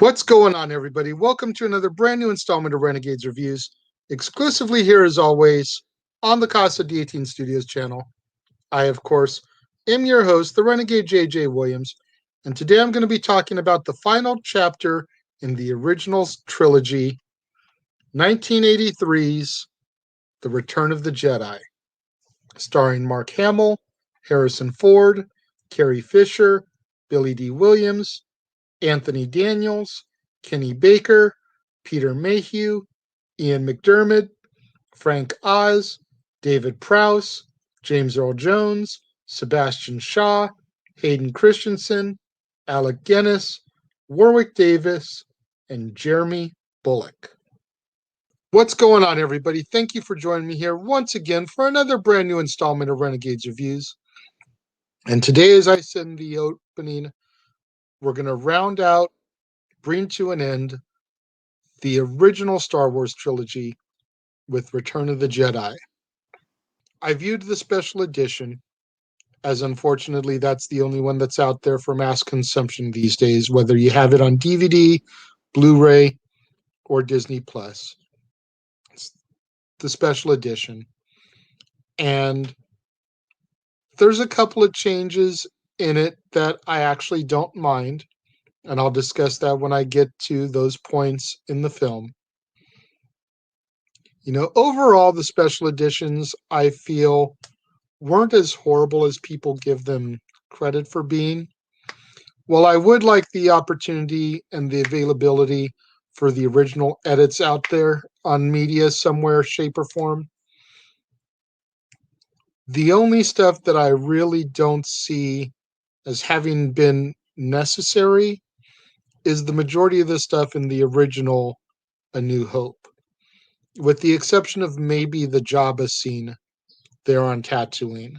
What's going on, everybody? Welcome to another brand new installment of Renegades Reviews, exclusively here as always on the Casa D18 Studios channel. I, of course, am your host, the Renegade JJ Williams, and today I'm going to be talking about the final chapter in the original trilogy, 1983's The Return of the Jedi, starring Mark Hamill, Harrison Ford, Carrie Fisher, Billy D. Williams, Anthony Daniels, Kenny Baker, Peter Mayhew, Ian McDermott, Frank Oz, David Prowse, James Earl Jones, Sebastian Shaw, Hayden Christensen, Alec Guinness, Warwick Davis, and Jeremy Bullock. What's going on, everybody? Thank you for joining me here once again for another brand new installment of Renegades Reviews. And today, as I said in the opening, we're going to round out, bring to an end, the original Star Wars trilogy with Return of the Jedi. I viewed the special edition, as unfortunately that's the only one that's out there for mass consumption these days, whether you have it on DVD, Blu-ray, or Disney Plus. It's the special edition. And there's a couple of changes in it that I actually don't mind, and I'll discuss that when I get to those points in the film. Overall, the special editions, I feel, weren't as horrible as people give them credit for being. While I would like the opportunity and the availability for the original edits out there on media somewhere, shape, or form, the only stuff that I really don't see as having been necessary is the majority of the stuff in the original A New Hope, with the exception of maybe the Jabba scene there on Tatooine.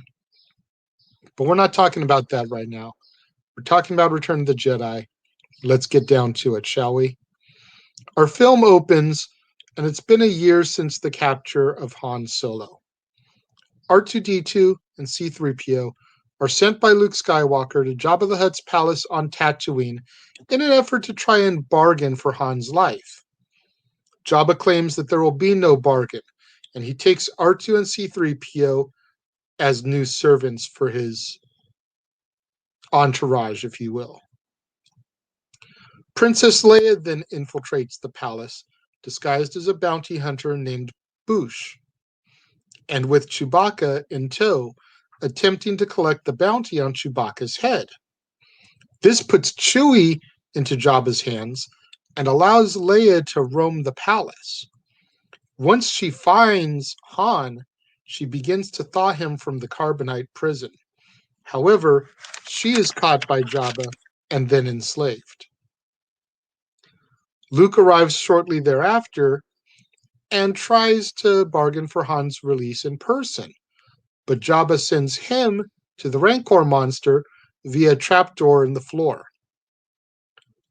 But we're not talking about that right now. We're talking about Return of the Jedi. Let's get down to it, shall we? Our film opens, and it's been a year since the capture of Han Solo. R2-D2 and C-3PO are sent by Luke Skywalker to Jabba the Hutt's palace on Tatooine in an effort to try and bargain for Han's life. Jabba claims that there will be no bargain, and he takes R2 and C-3PO as new servants for his entourage, if you will. Princess Leia then infiltrates the palace, disguised as a bounty hunter named Boushh, and with Chewbacca in tow, attempting to collect the bounty on Chewbacca's head. This puts Chewie into Jabba's hands and allows Leia to roam the palace. Once she finds Han, she begins to thaw him from the carbonite prison. However, she is caught by Jabba and then enslaved. Luke arrives shortly thereafter and tries to bargain for Han's release in person, but Jabba sends him to the Rancor monster via a trapdoor in the floor.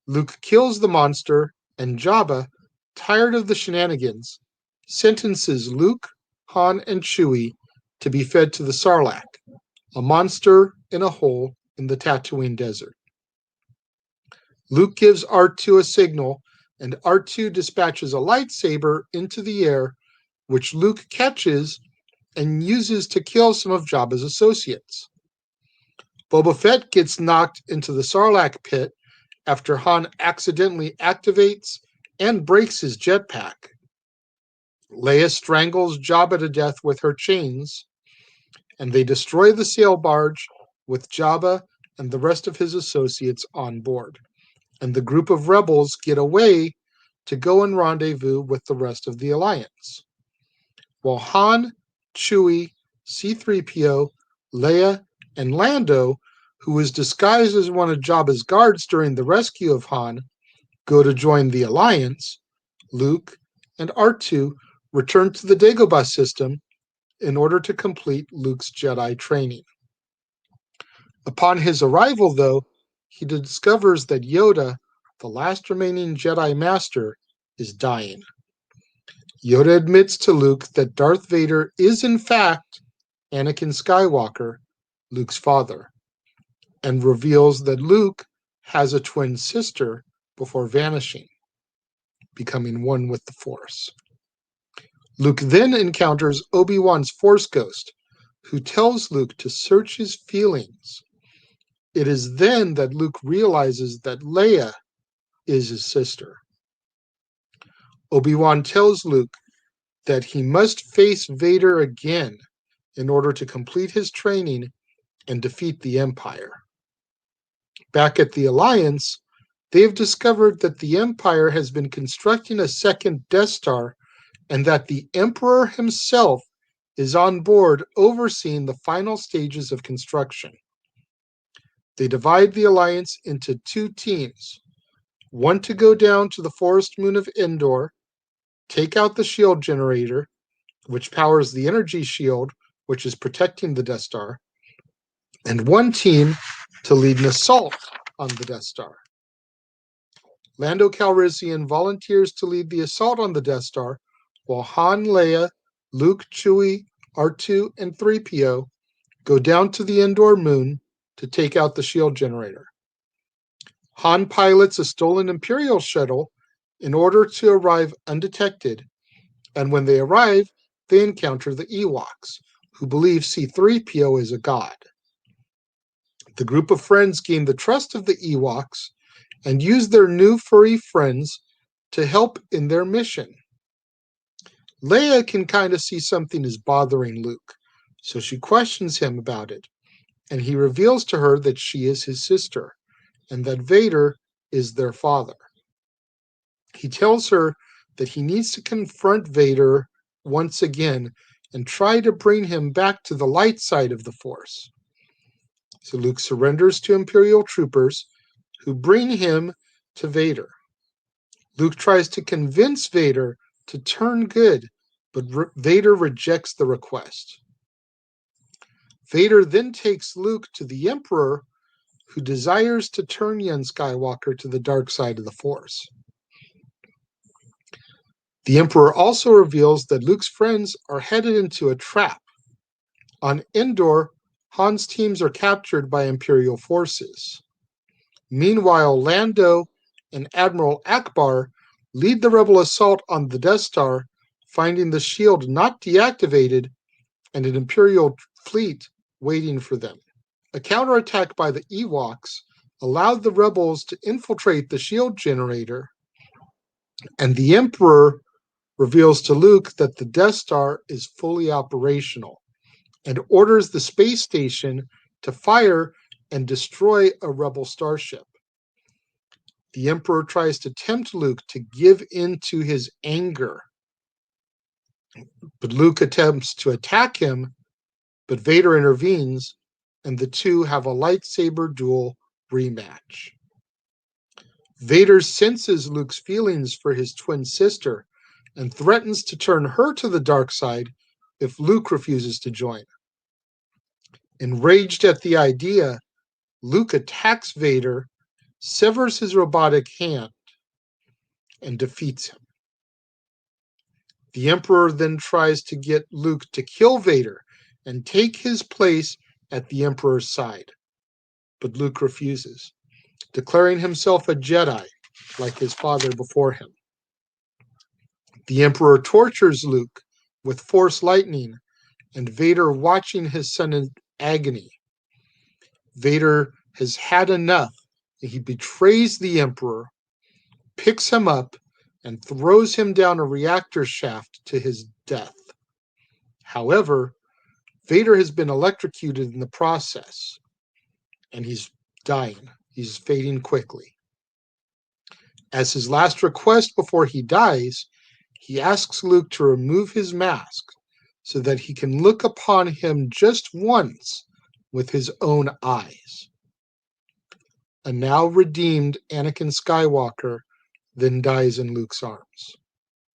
Luke kills the monster, and Jabba, tired of the shenanigans, sentences Luke, Han, and Chewie to be fed to the Sarlacc, a monster in a hole in the Tatooine desert. Luke gives R2 a signal, and R2 dispatches a lightsaber into the air, which Luke catches and uses to kill some of Jabba's associates. Boba Fett gets knocked into the Sarlacc pit after Han accidentally activates and breaks his jetpack. Leia strangles Jabba to death with her chains, and they destroy the sail barge with Jabba and the rest of his associates on board. And the group of rebels get away to go and rendezvous with the rest of the Alliance. While Han, Chewie, C-3PO, Leia, and Lando, who was disguised as one of Jabba's guards during the rescue of Han, go to join the Alliance, Luke and R2 return to the Dagobah system in order to complete Luke's Jedi training. Upon his arrival, though, he discovers that Yoda, the last remaining Jedi Master, is dying. Yoda admits to Luke that Darth Vader is in fact Anakin Skywalker, Luke's father, and reveals that Luke has a twin sister before vanishing, becoming one with the Force. Luke then encounters Obi-Wan's Force Ghost, who tells Luke to search his feelings. It is then that Luke realizes that Leia is his sister. Obi-Wan tells Luke that he must face Vader again in order to complete his training and defeat the Empire. Back at the Alliance, they have discovered that the Empire has been constructing a second Death Star and that the Emperor himself is on board overseeing the final stages of construction. They divide the Alliance into two teams, one to go down to the forest moon of Endor, take out the shield generator, which powers the energy shield, which is protecting the Death Star, and one team to lead an assault on the Death Star. Lando Calrissian volunteers to lead the assault on the Death Star, while Han, Leia, Luke, Chewie, R2, and 3PO go down to the Endor moon to take out the shield generator. Han pilots a stolen Imperial shuttle in order to arrive undetected, and when they arrive, they encounter the Ewoks, who believe C-3PO is a god. The group of friends gain the trust of the Ewoks and use their new furry friends to help in their mission. Leia can kind of see something is bothering Luke, so she questions him about it, and he reveals to her that she is his sister, and that Vader is their father. He tells her that he needs to confront Vader once again and try to bring him back to the light side of the Force. So Luke surrenders to Imperial troopers, who bring him to Vader. Luke tries to convince Vader to turn good, but Vader rejects the request. Vader then takes Luke to the Emperor, who desires to turn young Skywalker to the dark side of the Force. The Emperor also reveals that Luke's friends are headed into a trap. On Endor, Han's teams are captured by Imperial forces. Meanwhile, Lando and Admiral Akbar lead the rebel assault on the Death Star, finding the shield not deactivated and an Imperial fleet waiting for them. A counterattack by the Ewoks allowed the rebels to infiltrate the shield generator, and the Emperor reveals to Luke that the Death Star is fully operational and orders the space station to fire and destroy a rebel starship. The Emperor tries to tempt Luke to give in to his anger, but Luke attempts to attack him, but Vader intervenes, and the two have a lightsaber duel rematch. Vader senses Luke's feelings for his twin sister and threatens to turn her to the dark side if Luke refuses to join. Enraged at the idea, Luke attacks Vader, severs his robotic hand, and defeats him. The Emperor then tries to get Luke to kill Vader and take his place at the Emperor's side, but Luke refuses, declaring himself a Jedi like his father before him. The Emperor tortures Luke with Force lightning, and Vader watching his son in agony. Vader has had enough, and he betrays the Emperor, picks him up, and throws him down a reactor shaft to his death. However, Vader has been electrocuted in the process, and he's dying. He's fading quickly. As his last request before he dies, he asks Luke to remove his mask so that he can look upon him just once with his own eyes. A now redeemed Anakin Skywalker then dies in Luke's arms.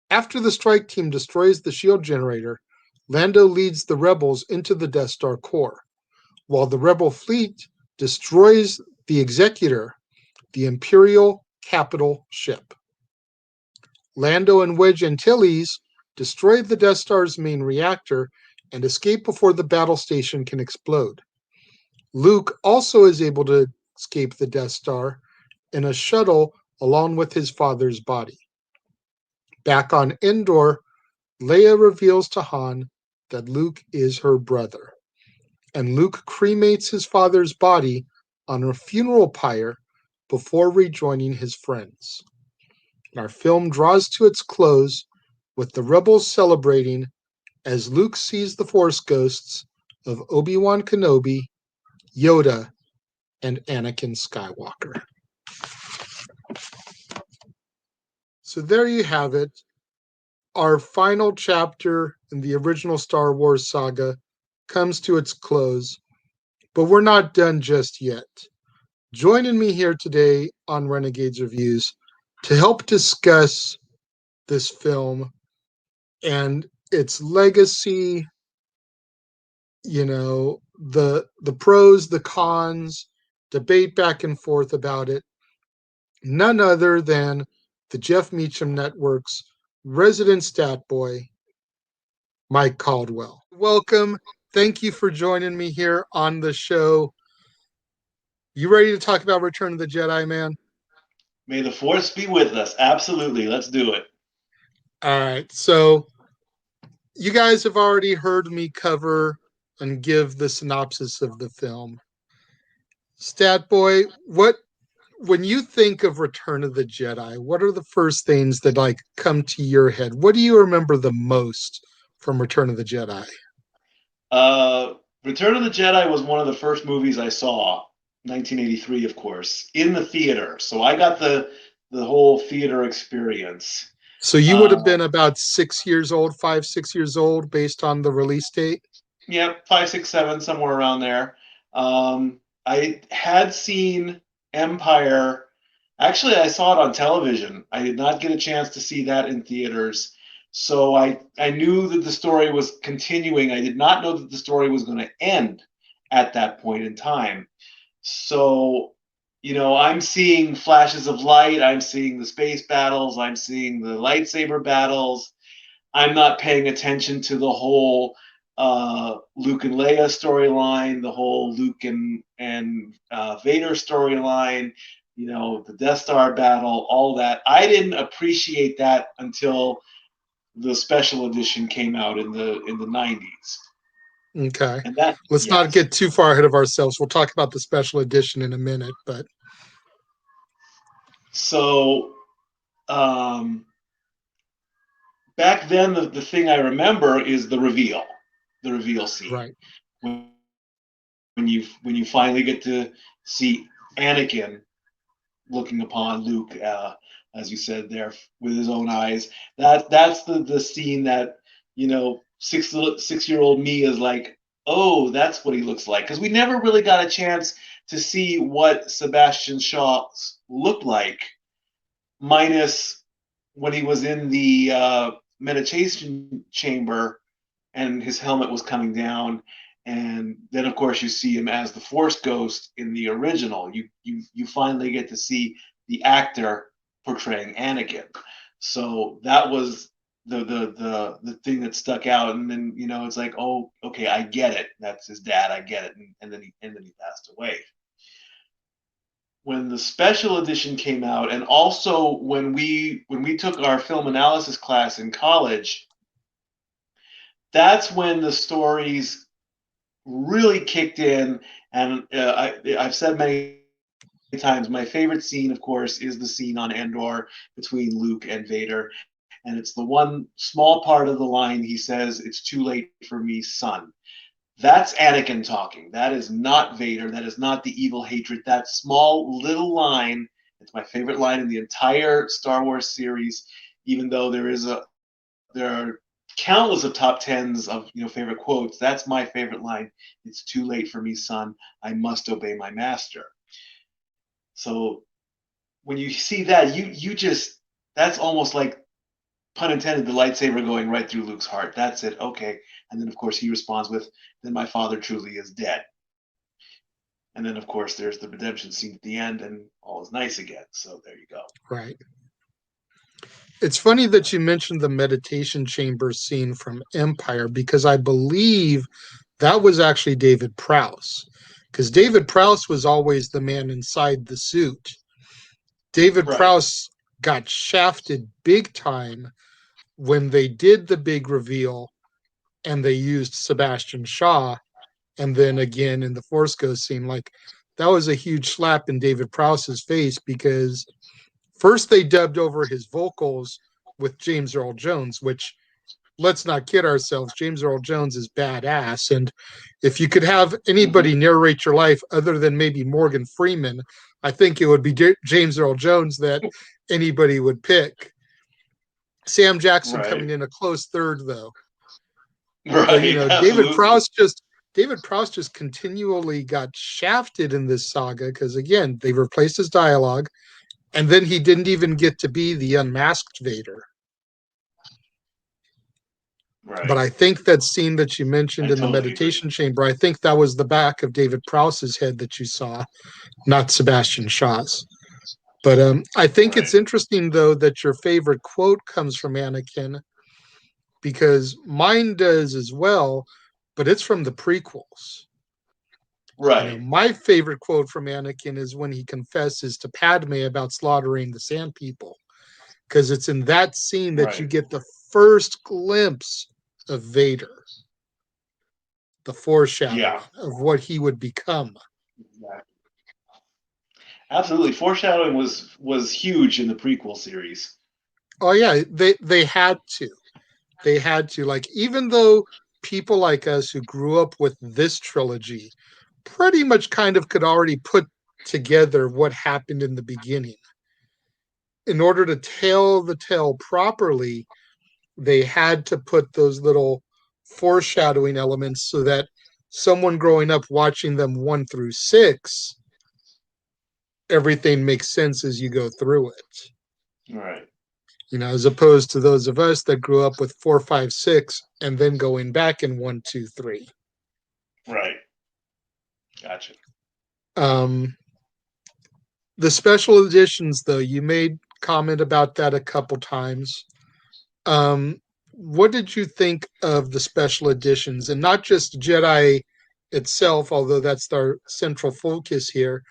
After the strike team destroys the shield generator, Lando leads the rebels into the Death Star core, while the rebel fleet destroys the Executor, the Imperial capital ship. Lando and Wedge Antilles destroy the Death Star's main reactor and escape before the battle station can explode. Luke also is able to escape the Death Star in a shuttle along with his father's body. Back on Endor, Leia reveals to Han that Luke is her brother, and Luke cremates his father's body on a funeral pyre before rejoining his friends. And our film draws to its close with the rebels celebrating as Luke sees the Force ghosts of Obi-Wan Kenobi, Yoda, and Anakin Skywalker. So there you have it. Our final chapter in the original Star Wars saga comes to its close, but we're not done just yet. Joining me here today on Renegades Reviews to help discuss this film and its legacy, the pros, the cons, debate back and forth about it, none other than the Jeff Meacham Network's resident stat boy, Mike Caldwell. Welcome. Thank you for joining me here on the show. You ready to talk about Return of the Jedi, man? May the Force be with us. Absolutely. Let's do it. All right. So you guys have already heard me cover and give the synopsis of the film. Stat boy, when you think of Return of the Jedi, what are the first things that come to your head? What do you remember the most from Return of the Jedi? Return of the Jedi was one of the first movies I saw, 1983, of course, in the theater. So I got the whole theater experience. So you would have been about 6 years old, 5, 6 years old, based on the release date? Yep, 5, 6, 7, somewhere around there. I had seen Empire. Actually, I saw it on television. I did not get a chance to see that in theaters. So I knew that the story was continuing. I did not know that the story was going to end at that point in time. So, I'm seeing flashes of light. I'm seeing the space battles. I'm seeing the lightsaber battles. I'm not paying attention to the whole Luke and Leia storyline, the whole Luke and Vader storyline, the Death Star battle, all that. I didn't appreciate that until the special edition came out in the 90s. Okay. And that, Let's not yes. get too far ahead of ourselves. We'll talk about the special edition in a minute, but So back then, the thing I remember is the reveal scene. right. When you finally get to see Anakin looking upon Luke, as you said there, with his own eyes. That's the scene that 6-year-old me is like, oh, that's what he looks like, because we never really got a chance to see what Sebastian Shaw looked like, minus when he was in the meditation chamber and his helmet was coming down. And then, of course, you see him as the Force Ghost in the original. You finally get to see the actor portraying Anakin. So that was the thing that stuck out. And then it's like, oh, okay, I get it. That's his dad. I get it. And then he passed away. When the special edition came out, and also when we took our film analysis class in college, that's when the stories really kicked in. And I've said many times, my favorite scene, of course, is the scene on Endor between Luke and Vader. And it's the one small part of the line he says, "It's too late for me, son." That's Anakin talking. That is not Vader. That is not the evil hatred. That small little line, it's my favorite line in the entire Star Wars series, even though there are countless of top tens of favorite quotes. That's my favorite line. "It's too late for me, son. I must obey my master." So when you see that, you just, that's almost like, pun intended, the lightsaber going right through Luke's heart. That's it. Okay. And then of course he responds with, "Then my father truly is dead." And then of course there's the redemption scene at the end, and all is nice again. So there you go. Right. It's funny that you mentioned the meditation chamber scene from Empire, because I believe that was actually David Prowse. Because David Prowse was always the man inside the suit. David Right. Prowse got shafted big time when they did the big reveal and they used Sebastian Shaw, and then again in the Force Ghost scene. Like, that was a huge slap in David Prowse's face, because first they dubbed over his vocals with James Earl Jones, which, let's not kid ourselves, James Earl Jones is badass. And if you could have anybody narrate your life other than maybe Morgan Freeman, I think it would be James Earl Jones that anybody would pick. Sam Jackson coming Right. in a close third, though. But Right. Absolutely. David Prowse just continually got shafted in this saga, because again, they replaced his dialogue, and then he didn't even get to be the unmasked Vader. But Right. I think that scene that you mentioned I in the totally agree. meditation chamber, I think that was the back of David Prowse's head that you saw, not Sebastian Shaw's. But I think it's Right. interesting, though, that your favorite quote comes from Anakin, because mine does as well, but it's from the prequels. Right. My favorite quote from Anakin is when he confesses to Padme about slaughtering the Sand People, because it's in that scene that you Right. get the first glimpse of Vader, the Yeah. foreshadowing of what he would become. Exactly. Absolutely. Foreshadowing was huge in the prequel series. Oh yeah, they had to. They had to. Like, even though people like us who grew up with this trilogy pretty much kind of could already put together what happened in the beginning, in order to tell the tale properly, they had to put those little foreshadowing elements so that someone growing up watching them 1 through 6, everything makes sense as you go through it. Right. As opposed to those of us that grew up with 4, 5, 6, and then going back in 1, 2, 3. Right. Gotcha. Um, the special editions, though, you made comment about that a couple times. Um, what did you think of the special editions, and not just Jedi itself, although that's our central focus here,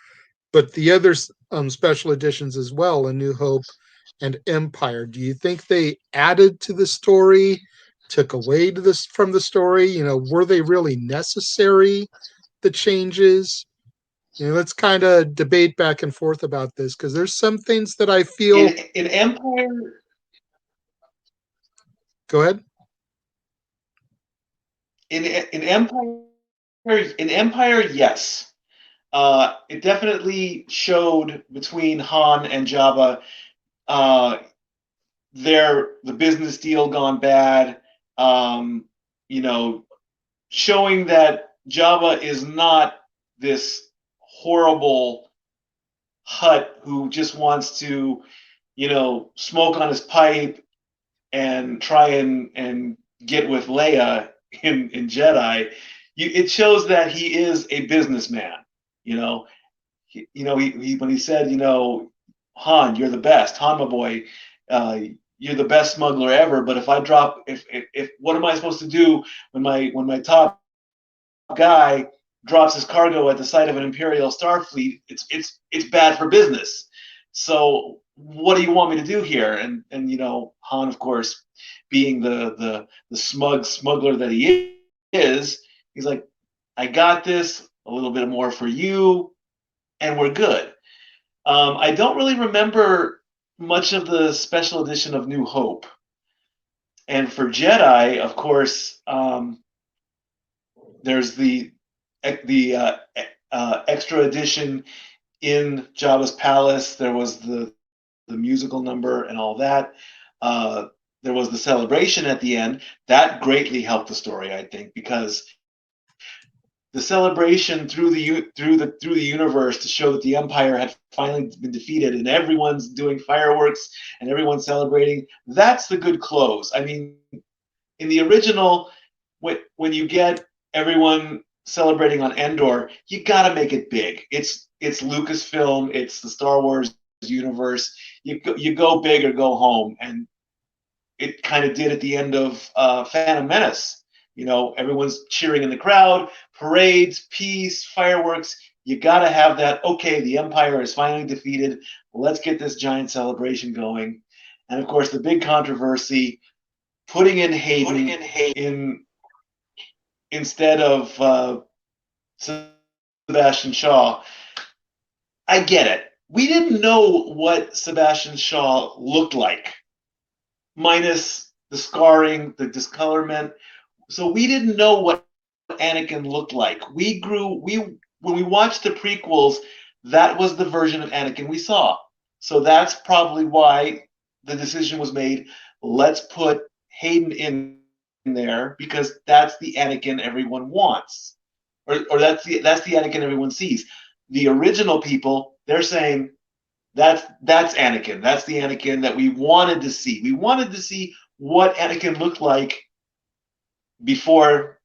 but the other special editions as well, A New Hope and Empire? Do you think they added to the story, took away to this from the story? Were they really necessary, the changes? Let's kind of debate back and forth about this, because there's some things that I feel. In Empire, Go ahead. in Empire, yes. It definitely showed between Han and Jabba, uh, the business deal gone bad. Um, you know, showing that Jabba is not this horrible hut who just wants to, smoke on his pipe and try and get with Leia in Jedi. It shows that he is a businessman. You know, he when he said, Han, you're the best, Han, my boy, uh, you're the best smuggler ever. But if what am I supposed to do when my top guy drops his cargo at the site of an Imperial Starfleet? It's bad for business. So what do you want me to do here? And Han, of course, being the smuggler that he is, he's like, I got this. A little bit more for you, and we're good. I don't really remember much of the special edition of New Hope. And for Jedi, of course, there's the extra edition in Jabba's palace. There was the musical number and all that. There was the celebration at the end. That greatly helped the story, I think, because the celebration through the universe to show that the Empire had finally been defeated, and everyone's doing fireworks and everyone's celebrating. That's the good close. I mean, in the original, when you get everyone celebrating on Endor, you got to make it big. It's Lucasfilm. It's the Star Wars universe. You go big or go home, and it kind of did at the end of Phantom Menace. Everyone's cheering in the crowd, parades, peace, fireworks. You got to have that. Okay, the Empire is finally defeated. Let's get this giant celebration going. And of course, the big controversy: putting in Hayden in instead of Sebastian Shaw. I get it. We didn't know what Sebastian Shaw looked like, minus the scarring, the discolorment. So we didn't know what Anakin looked like. When we watched the prequels, that was the version of Anakin we saw. So that's probably why the decision was made. Let's put Hayden in there because that's the Anakin everyone wants, or that's the Anakin everyone sees. The original people, they're saying that's Anakin. That's the Anakin that we wanted to see. We wanted to see what Anakin looked like before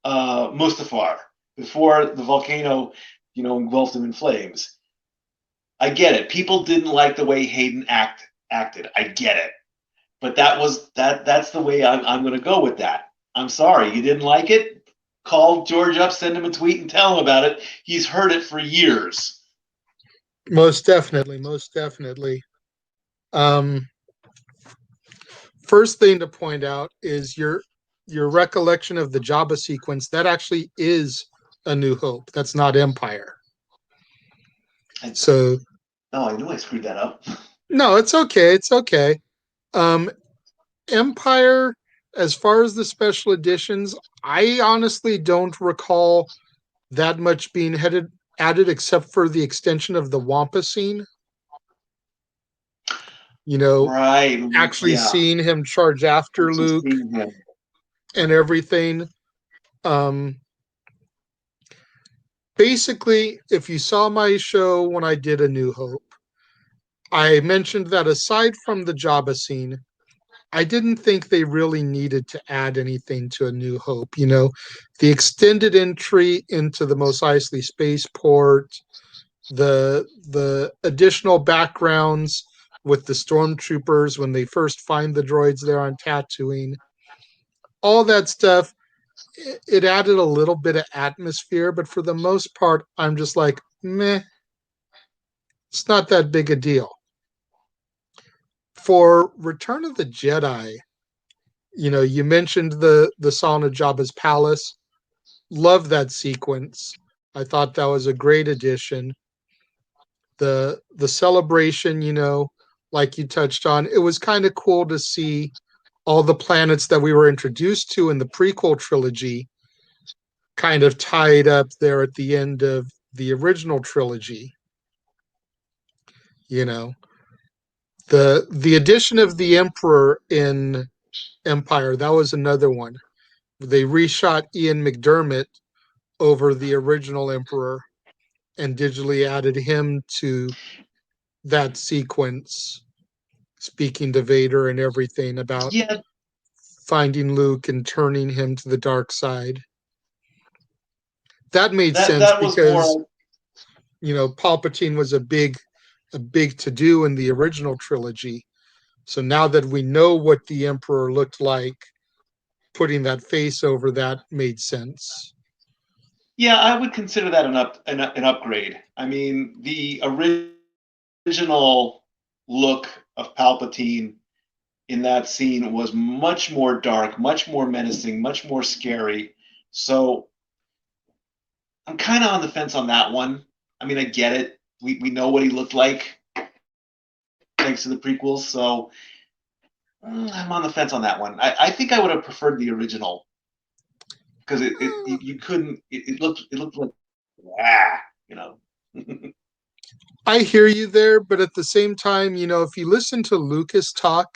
Mustafar, before the volcano, engulfed him in flames. I get it. People didn't like the way Hayden acted. I get it. But that's the way I'm going to go with that. I'm sorry, you didn't like it? Call George up, send him a tweet, and tell him about it. He's heard it for years. Most definitely, most definitely. First thing to point out is your recollection of the Jabba sequence. That actually is A New Hope. That's not Empire. So, I knew I screwed that up. No, it's okay. It's okay. Empire, as far as the special editions, I honestly don't recall that much being added except for the extension of the Wampa scene. Right. Actually seeing him charge after Luke and everything. Basically, if you saw my show when I did A New Hope, I mentioned that aside from the Jabba scene, I didn't think they really needed to add anything to A New Hope. The extended entry into the Mos Eisley spaceport, the additional backgrounds with the stormtroopers when they first find the droids there on Tatooine, all that stuff, it added a little bit of atmosphere, but for the most part, I'm just like, meh, it's not that big a deal. For Return of the Jedi, you mentioned the Song of Jabba's palace. Love that sequence. I thought that was a great addition. The celebration, like you touched on, it was kind of cool to see all the planets that we were introduced to in the prequel trilogy kind of tied up there at the end of the original trilogy. The addition of the Emperor in Empire, that was another one. They reshot Ian McDiarmid over the original Emperor and digitally added him to that sequence, speaking to Vader and everything about finding Luke and turning him to the dark side. That made sense because Palpatine was a big to do in the original trilogy. So now that we know what the Emperor looked like, putting that face over that made sense. Yeah, I would consider that an upgrade. I mean, the original look of Palpatine in that scene was much more dark, much more menacing, much more scary. So I'm kind of on the fence on that one. I mean, I get it. We know what he looked like thanks to the prequels, so I'm on the fence on that one. I think I would have preferred the original because you couldn't. It looked like I hear you there, but at the same time, if you listen to Lucas talk,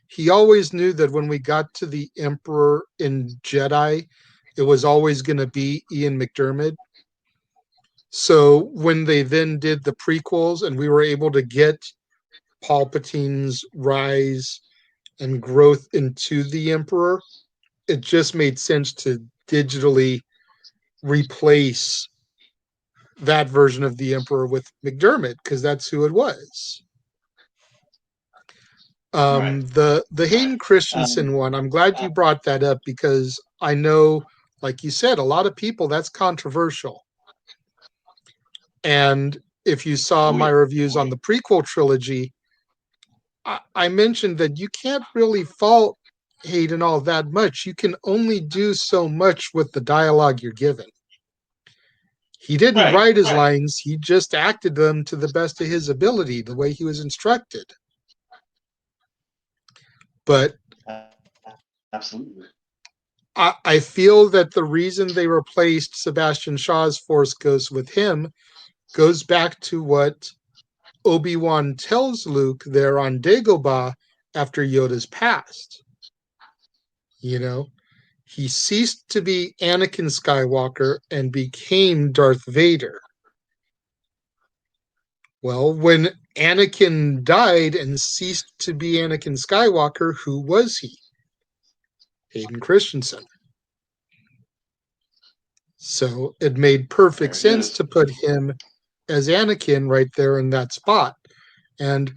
he always knew that when we got to the Emperor in Jedi, it was always going to be Ian McDiarmid. So when they then did the prequels and we were able to get Palpatine's rise and growth into the Emperor, it just made sense to digitally replace that version of the Emperor with McDiarmid because that's who it was. Right. The Hayden Christensen one, I'm glad you brought that up because I know, like you said, a lot of people, that's controversial. And if you saw Oh my yeah. reviews Oh on yeah. the prequel trilogy, I mentioned that you can't really fault Hayden all that much. You can only do so much with the dialogue you're given. He didn't Right. write his Right. lines, he just acted them to the best of his ability, the way he was instructed. But Absolutely. I feel that the reason they replaced Sebastian Shaw's Force Ghost with him goes back to what Obi-Wan tells Luke there on Dagobah after Yoda's passed. You know, he ceased to be Anakin Skywalker and became Darth Vader. Well, when Anakin died and ceased to be Anakin Skywalker, who was he? Hayden Christensen. So it made perfect There it sense is. to put him as Anakin right there in that spot. And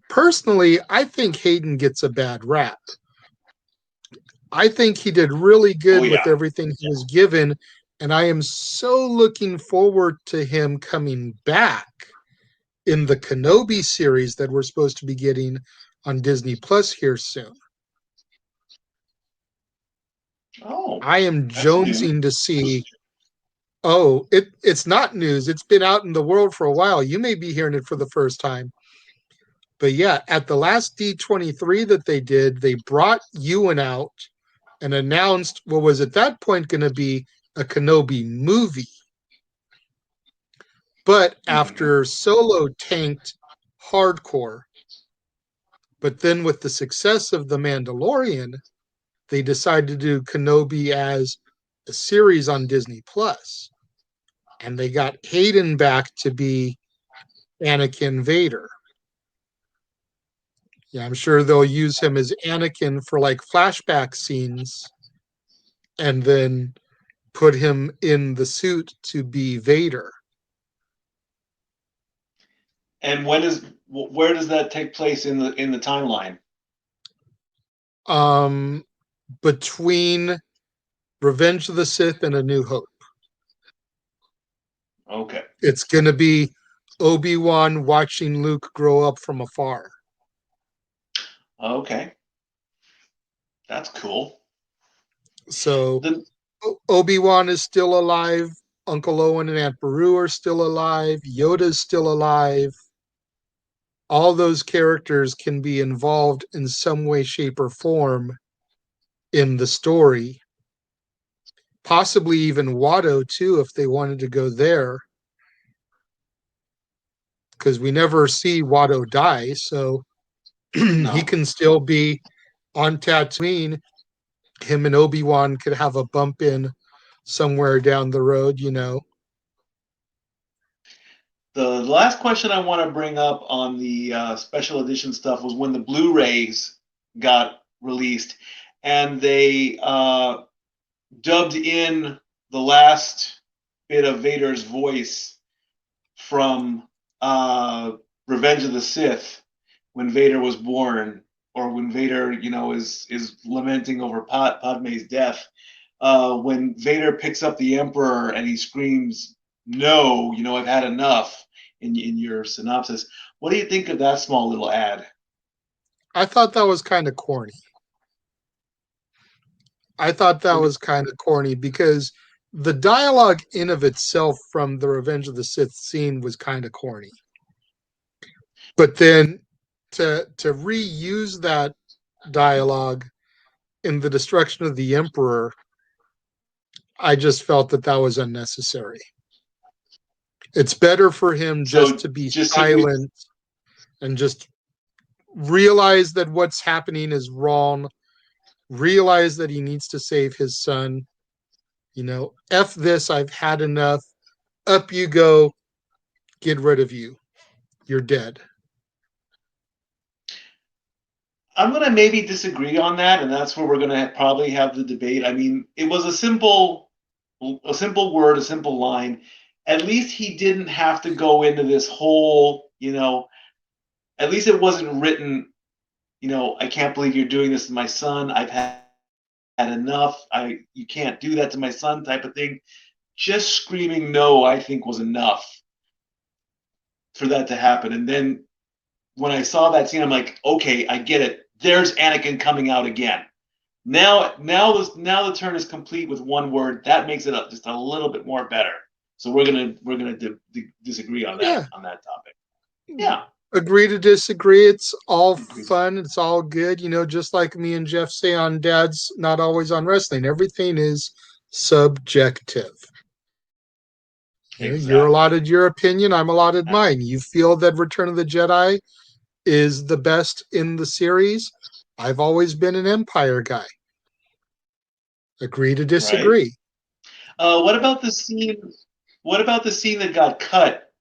personally, I think Hayden gets a bad rap. I think he did really Oh good with yeah. everything he was given. And I am so looking forward to him coming back in the Kenobi series that we're supposed to be getting on Disney Plus here soon. Oh, I am that's new. jonesing to see. Oh, it's not news. It's been out in the world for a while. You may be hearing it for the first time. But yeah, at the last D23 that they did, they brought Ewan out and announced what was at that point going to be a Kenobi movie. But Mm-hmm. after Solo tanked hardcore, but then with the success of The Mandalorian, they decided to do Kenobi as a series on Disney Plus. And they got Hayden back to be Anakin Vader. Yeah, I'm sure they'll use him as Anakin for like flashback scenes and then put him in the suit to be Vader. And where does that take place in the timeline? Um, between Revenge of the Sith and A New Hope. Okay. It's going to be Obi-Wan watching Luke grow up from afar. Okay. That's cool. So The Obi-Wan is still alive. Uncle Owen and Aunt Beru are still alive. Yoda's still alive. All those characters can be involved in some way, shape, or form in the story. Possibly even Watto too, if they wanted to go there, because we never see Watto die, so he no. can still be on Tatooine. Him and Obi-Wan could have a bump in somewhere down the road, you know. The last question I want to bring up on the special edition stuff was when the Blu-rays got released, and they dubbed in the last bit of Vader's voice from Revenge of the Sith when Vader was born, or when Vader, is lamenting over Padme's death. When Vader picks up the Emperor and he screams, "No, I've had enough." In your synopsis, what do you think of that small little ad? I thought that was kind of corny. I thought that What do was kind of corny because the dialogue in of itself from the Revenge of the Sith scene was kind of corny. But then to reuse that dialogue in the destruction of the Emperor, I just felt that that was unnecessary. It's better for him just so to be just so we silent and just realize that what's happening is wrong, realize that he needs to save his son. You know, F this, I've had enough. Up you go, get rid of you. You're dead. I'm going to maybe disagree on that, and that's where we're going to probably have the debate. I mean, it was a simple word, a simple line. At least he didn't have to go into this whole, at least it wasn't written, I can't believe you're doing this to my son. I've had enough. You can't do that to my son type of thing. Just screaming no, I think was enough. for that to happen. And then when I saw that scene, I'm like, okay, I get it. There's Anakin coming out again. Now the turn is complete with one word. That makes it up just a little bit more better. So we're gonna disagree on Yeah. that topic. Yeah. Agree to disagree. It's all fun. It's all good. Just like me and Jeff say on Dad's Not Always on Wrestling, everything is subjective. You're Exactly. allotted your opinion. I'm allotted mine. You feel that Return of the Jedi is the best in the series. I've always been an Empire guy. Agree to Right. disagree. What about the scene? What about the scene that got cut,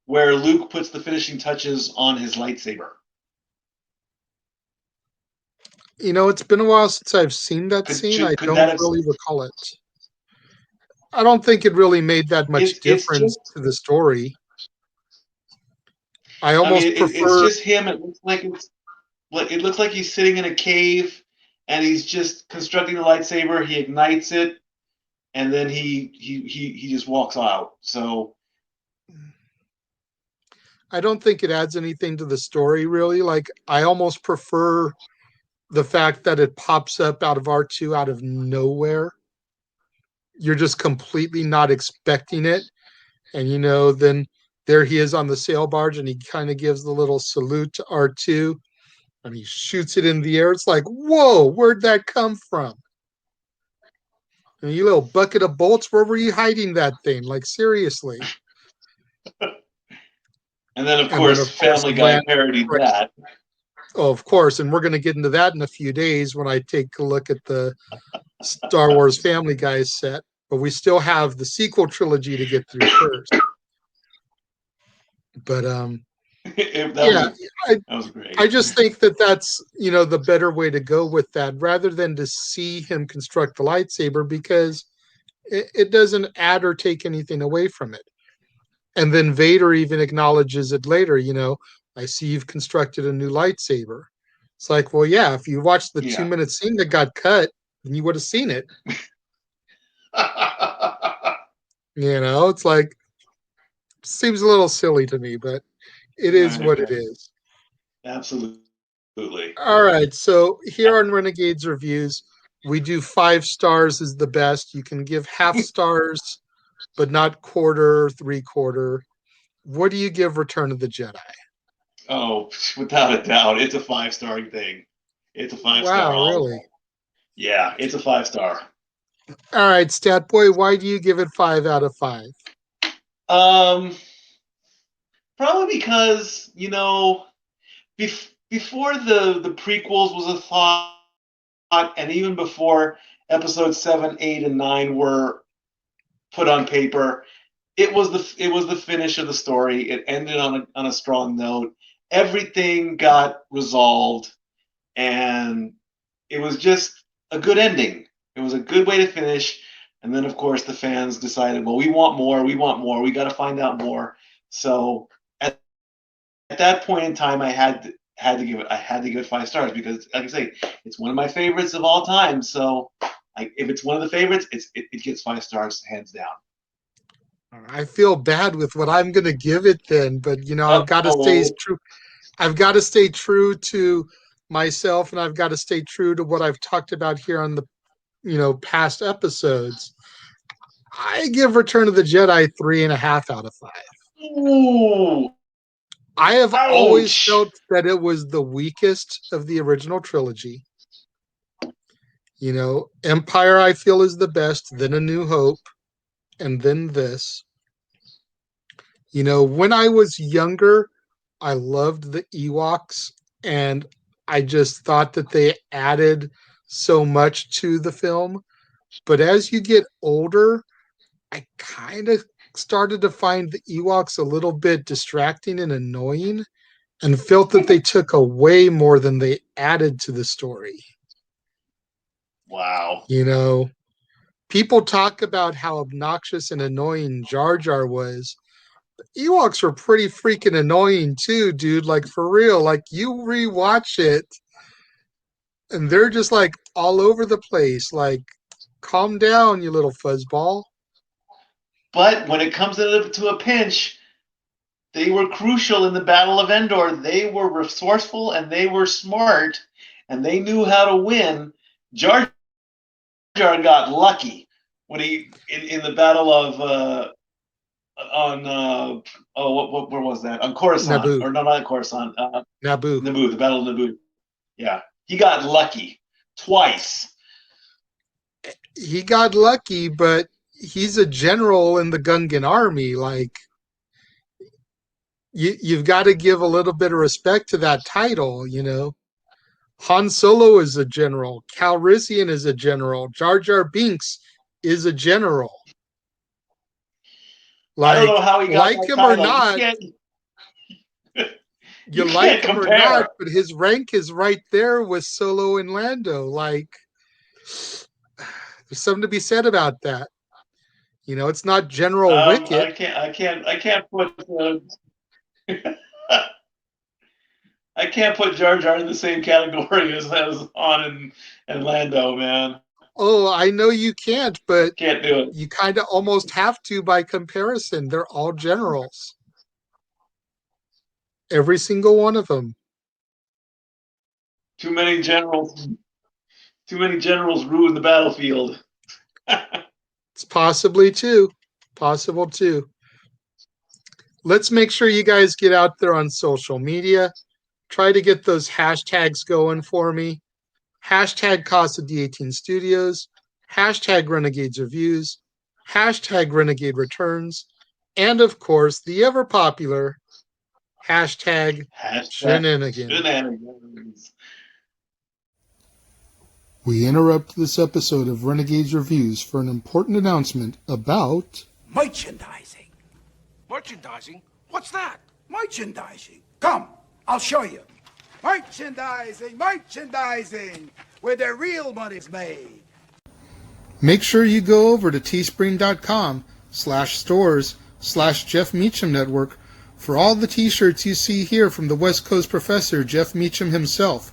where Luke puts the finishing touches on his lightsaber? It's been a while since I've seen that scene. I Could that don't have? really recall it. I don't think it really made that much It's difference just. to the story. I I mean, almost it's prefer. just him. It looks like he's sitting in a cave, and he's just constructing the lightsaber. He ignites it, and then he just walks out. So I don't think it adds anything to the story, really. Like, I almost prefer the fact that it pops up out of R2 out of nowhere. You're just completely not expecting it. And, then there he is on the sail barge and he kind of gives the little salute to R2 and he shoots it in the air. It's like, whoa, where'd that come from? And you little bucket of bolts, where were you hiding that thing? Like, seriously. and then of And then, course of course, Family he Guy lands. parodied Right. that. Oh, of course. And we're going to get into that in a few days when I take a look at the Star Wars Family Guy set. But we still have the sequel trilogy to get through first. But yeah, that was great. I just think that that's the better way to go with that, rather than to see him construct the lightsaber, because it doesn't add or take anything away from it. And then Vader even acknowledges it later. I see you've constructed a new lightsaber. It's like, well, yeah, if you watched the Yeah. 2-minute scene that got cut, then you would have seen it. It's like, seems a little silly to me, but it is what it is. Absolutely. All right. So here on Renegades Reviews, we do 5 stars is the best. You can give half stars, but not quarter, 3/4. What do you give Return of the Jedi? Oh, without a doubt, it's a 5-star thing. It's a 5-star Wow, all. really? Yeah, it's a 5-star. All right, Stat Boy, why do you give it 5 out of 5? Probably because before the prequels was a thought, and even before episodes 7, 8, and 9 were put on paper, it was the finish of the story. It ended on a strong note. Everything got resolved, and it was just a good ending. It was a good way to finish. And then, of course, the fans decided, well, we want more. We want more. We got to find out more. So at that point in time, I had to give it 5 stars because, like I say, it's one of my favorites of all time. So, if it's one of the favorites, it gets 5 stars hands down. I feel bad with what I'm going to give it then, but I've got to stay Uh-oh. true. I've got to stay true to myself, and I've got to stay true to what I've talked about here on the past episodes. I give Return of the Jedi 3.5 out of 5. Ooh. I have always Ouch. felt that it was the weakest of the original trilogy. Empire I feel is the best, then A New Hope, and then this. When I was younger, I loved the Ewoks, and I just thought that they added so much to the film. But as you get older, I kind of started to find the Ewoks a little bit distracting and annoying, and felt that they took away more than they added to the story. Wow. People talk about how obnoxious and annoying Jar Jar was. Ewoks were pretty freaking annoying too, dude. Like, for real. Like, you rewatch it and they're just like all over the place. Like, calm down, you little fuzzball. But when it comes to a pinch, They were crucial in the Battle of Endor. They were resourceful and they were smart and they knew how to win. Jar Jar got lucky when he in the Battle of on where was that? On Coruscant, Naboo. or no, not Coruscant. Naboo. Naboo, the Battle of Naboo. Yeah, he got lucky twice. He got lucky, but he's a general in the Gungan army. Like, you've got to give a little bit of respect to that title, you know. Han Solo is a general. Calrissian is a general. Jar Jar Binks is a general. I don't Like, know how he got like that him or title. not, you You like can't him or not, compare. but his rank is right there with Solo and Lando. Like, there's something to be said about that. You know, it's not General Wicket. I can't put. I can't put Jar Jar in the same category as Han and Lando, man. Oh, I know you can't, but Can't do it. you kind of almost have to by comparison. They're all generals, every single one of them. Too many generals. Too many generals ruin the battlefield. It's possibly too, possible too. Let's make sure you guys get out there on social media. Try to get those hashtags going for me. Hashtag Casa D18 Studios, hashtag Renegades Reviews, hashtag Renegade Returns, and of course, the ever popular hashtag Hashtag Shenanigan. shenanigans. We interrupt this episode of Renegades Reviews for an important announcement about merchandising. Merchandising? What's that? Merchandising. Come, I'll show you. Merchandising, merchandising, where the real money's made. Make sure you go over to teespring.com/stores/Jeff Meacham Network for all the t-shirts you see here from the West Coast professor, Jeff Meacham himself.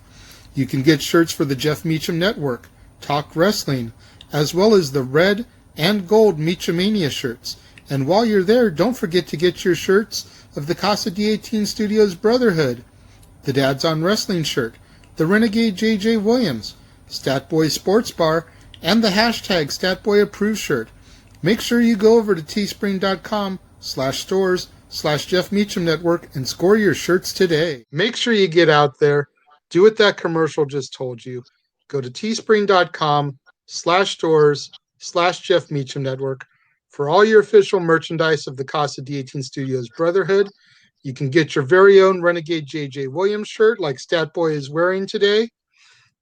You can get shirts for the Jeff Meacham Network, Talk Wrestling, as well as the red and gold Meachamania shirts. And while you're there, don't forget to get your shirts of the Casa D18 Studios Brotherhood, the Dads on Wrestling shirt, the Renegade JJ Williams, Statboy Sports Bar, and the hashtag StatBoyApproved shirt. Make sure you go over to teespring.com/stores/Jeff Meacham Network and score your shirts today. Make sure you get out there. Do what that commercial just told you. Go to teespring.com/stores/Jeff Meacham Network for all your official merchandise of the Casa D18 Studios Brotherhood. You can get your very own Renegade JJ Williams shirt like Statboy is wearing today.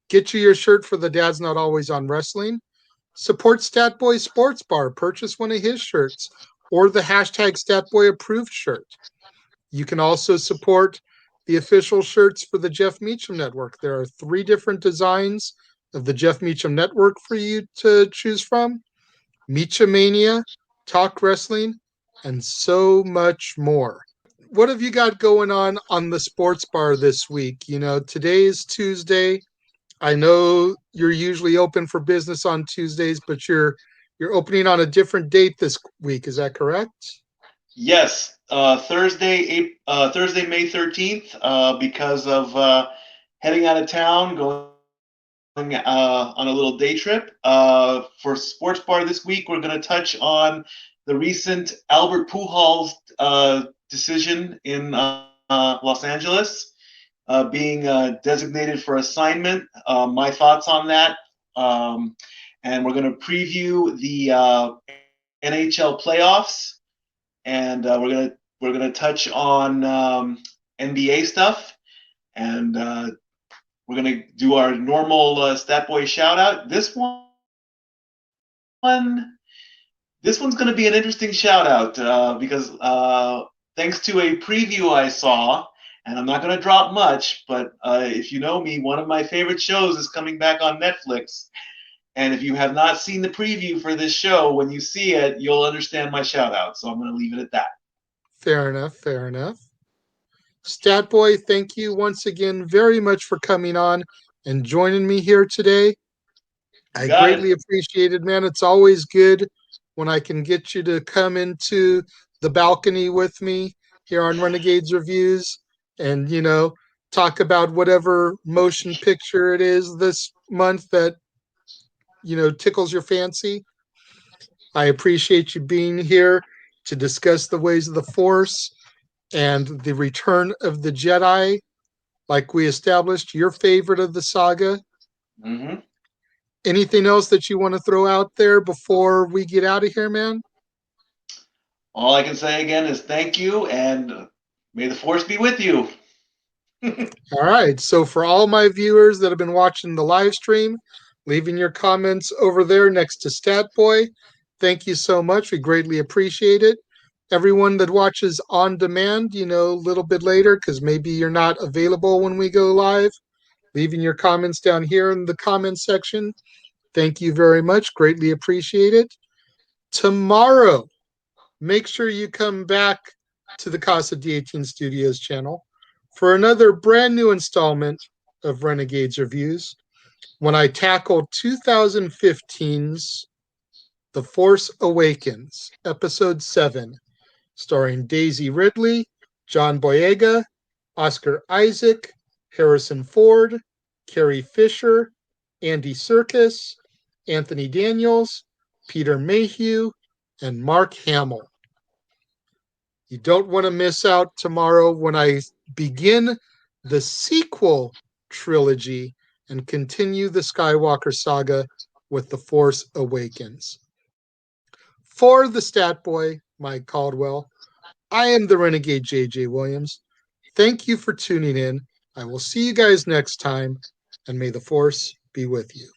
Get you your shirt for the Dad's Not Always on Wrestling. Support Statboy Sports Bar. Purchase one of his shirts or the hashtag StatBoyApproved shirt. You can also support the official shirts for the Jeff Meacham Network. There are 3 different designs of the Jeff Meacham Network for you to choose from. Meachamania, Talk Wrestling, and so much more. What have you got going on the sports bar this week? You know, today is Tuesday. I know you're usually open for business on Tuesdays, but you're opening on a different date this week. Is that correct? Yes, Thursday, May 13th, because of heading out of town, going on a little day trip. For Sports Bar this week, we're going to touch on the recent Albert Pujols decision in Los Angeles, being designated for assignment. My thoughts on that, and we're going to preview the NHL playoffs, and we're gonna touch on NBA stuff, and we're gonna do our normal Statboy shout out. This one's gonna be an interesting shout out because thanks to a preview I saw, and I'm not gonna drop much, but if you know me, one of my favorite shows is coming back on Netflix. And if you have not seen the preview for this show, when you see it, you'll understand my shout out. So I'm going to leave it at that. Fair enough. Fair enough. Statboy, thank you once again very much for coming on and joining me here today. I greatly appreciate it, man. It's always good when I can get you to come into the balcony with me here on Renegades Reviews and, talk about whatever motion picture it is this month that, tickles your fancy. I appreciate you being here to discuss the ways of the Force and the return of the Jedi. Like we established, your favorite of the saga. Mm-hmm. Anything else that you want to throw out there before we get out of here, man? All I can say again is thank you, and may the Force be with you. All right. So for all my viewers that have been watching the live stream, leaving your comments over there next to Stat Boy, thank you so much. We greatly appreciate it. Everyone that watches on demand, a little bit later, because maybe you're not available when we go live, leaving your comments down here in the comment section. Thank you very much. Greatly appreciate it. Tomorrow, make sure you come back to the Casa D18 Studios channel for another brand new installment of Renegades Reviews when I tackle 2015's The Force Awakens, Episode 7, starring Daisy Ridley, John Boyega, Oscar Isaac, Harrison Ford, Carrie Fisher, Andy Serkis, Anthony Daniels, Peter Mayhew, and Mark Hamill. You don't want to miss out tomorrow when I begin the sequel trilogy and continue the Skywalker saga with The Force Awakens. For the Stat Boy, Mike Caldwell, I am the Renegade JJ Williams. Thank you for tuning in. I will see you guys next time, and may the Force be with you.